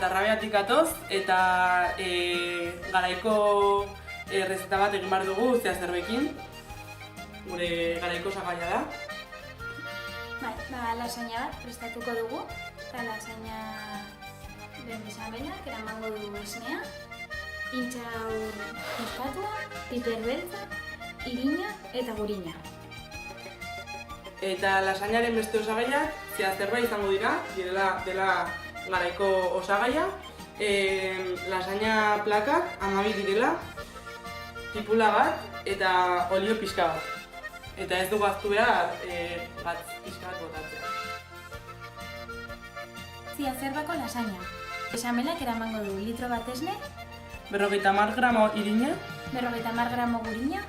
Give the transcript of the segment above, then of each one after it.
Larrabeatik atoz eta garaiko errezeta bat egin behar dugu zehazterbekin. Gure garaiko osagaia da. Lasaña bat prestatuko dugu, eta lasaña den besamela, eramango dugu esnea, intxaur muskatua, piper beltza, irina eta gurina. Eta lasañaren beste osagaiak zehazterba izango dira, dela garaiko osagaia. Lasaña plakak 12 direla, tipula bat eta olio pixka bat. Eta ez dugu aztu behar bat pixka bat botatzea. Zehazterbako lasaña. Besamelak eramango du litro bat esne, 50 gramo irina, 50 gramo gurina,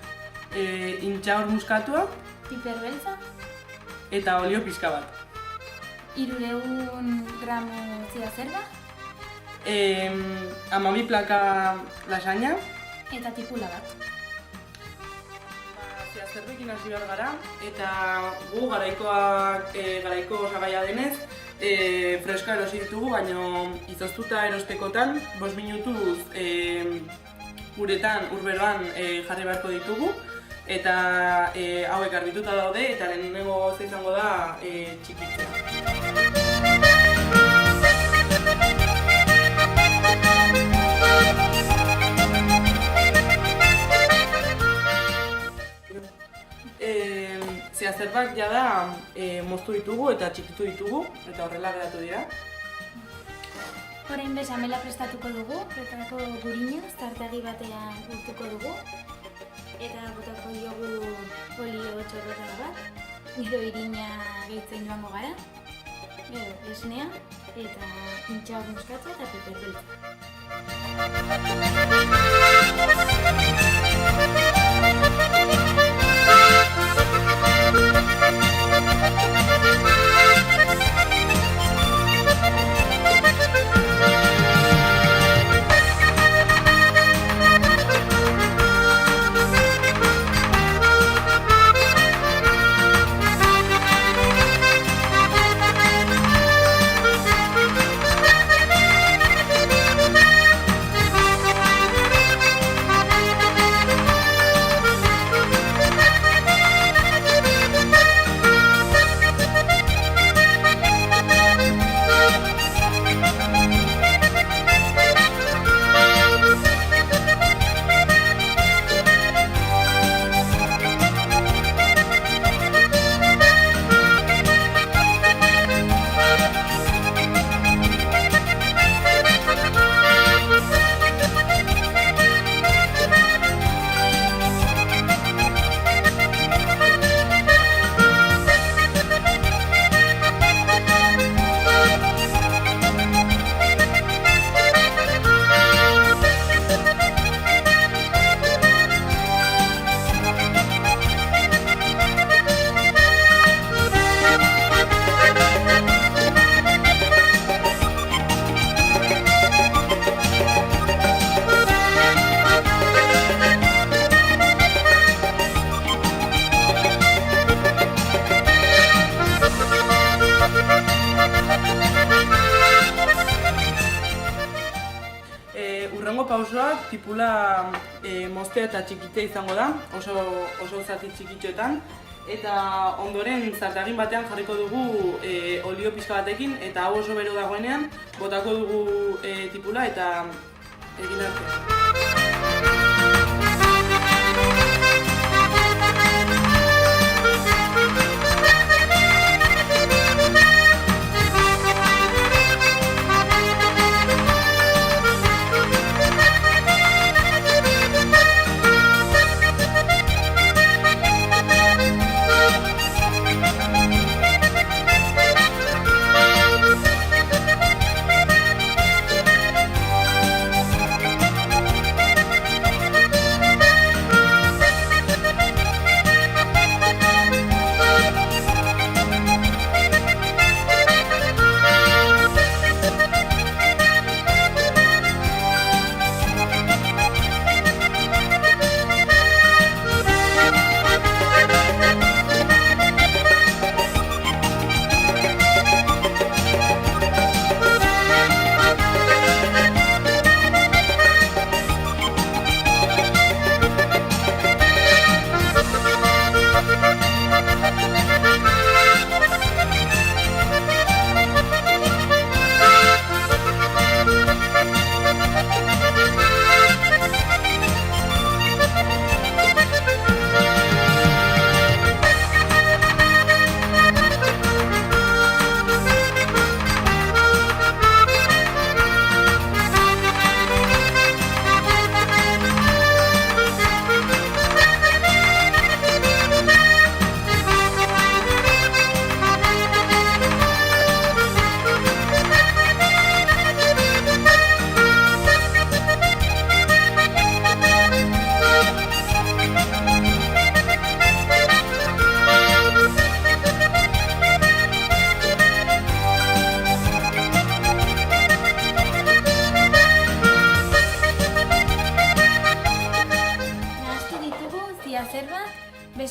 intxaur muskatua piper beltza, eta olio pixka bat. 300 gramo zehazterba, 12 plaka lasaña. eta tipula bat. Zehazterbekin hasi behar gara, eta gu garaiko osagaia denez, freska erosi ditugu, baina izoztuta erostekotan, 5 minutuz uretan, urberoan jarri beharko ditugu, eta hauek garbituta daude, eta lehenengo gauza izango da txikitzea. Zehazterbak jada moztu ditugu eta txikitu ditugu, eta horrela geratu dira. Orain besamela prestatuko dugu, pretako gurina, zartagi batean urtuko dugu, eta botako diogu olio txorrotara bat, gero irina gehitzen joango gara, gero esnea, eta intxaur muskatua eta piper beltza. Urrengo pausoak tipula moztea eta txikitea izango da, oso zati txikitxoetan. Eta ondoren zartagin batean jarriko dugu olio pixka batekin, eta hau oso bero dagoenean botako dugu tipula eta egin arte.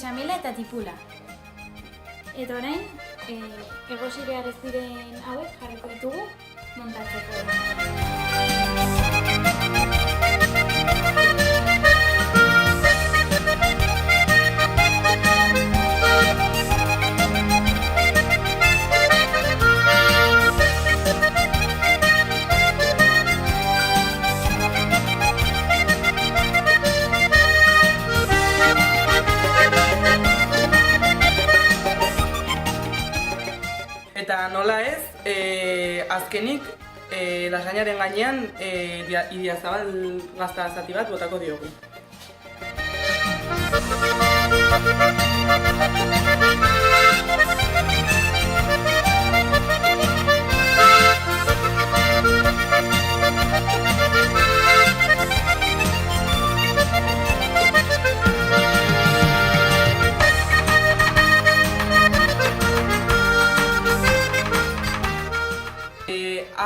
bexamela eta tipula. Eta orain, egosi behar ez diren hauek jarriko ditugu montatzeko. Eta nola ez, azkenik lasainaren gainean idiazabal gazta zati bat botako diogu.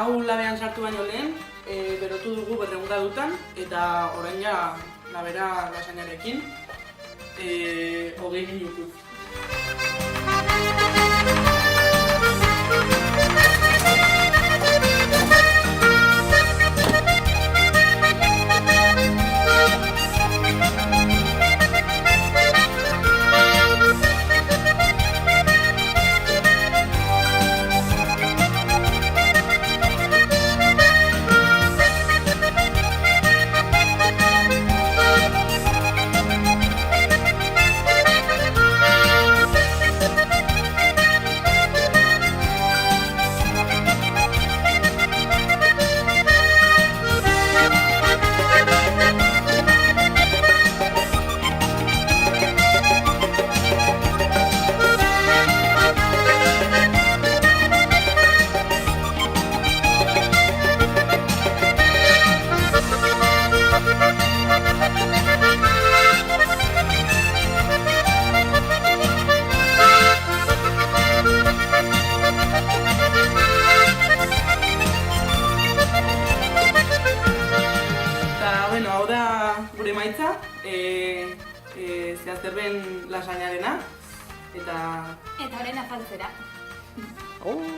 Hau labean sartu baino lehen, berotu dugu 200 gradutan eta orain ja labera lasainarekin 20 minutuz. Hau da gure emaitza, zehazterben lasainarena, eta... Eta orain afaltzera. Agur!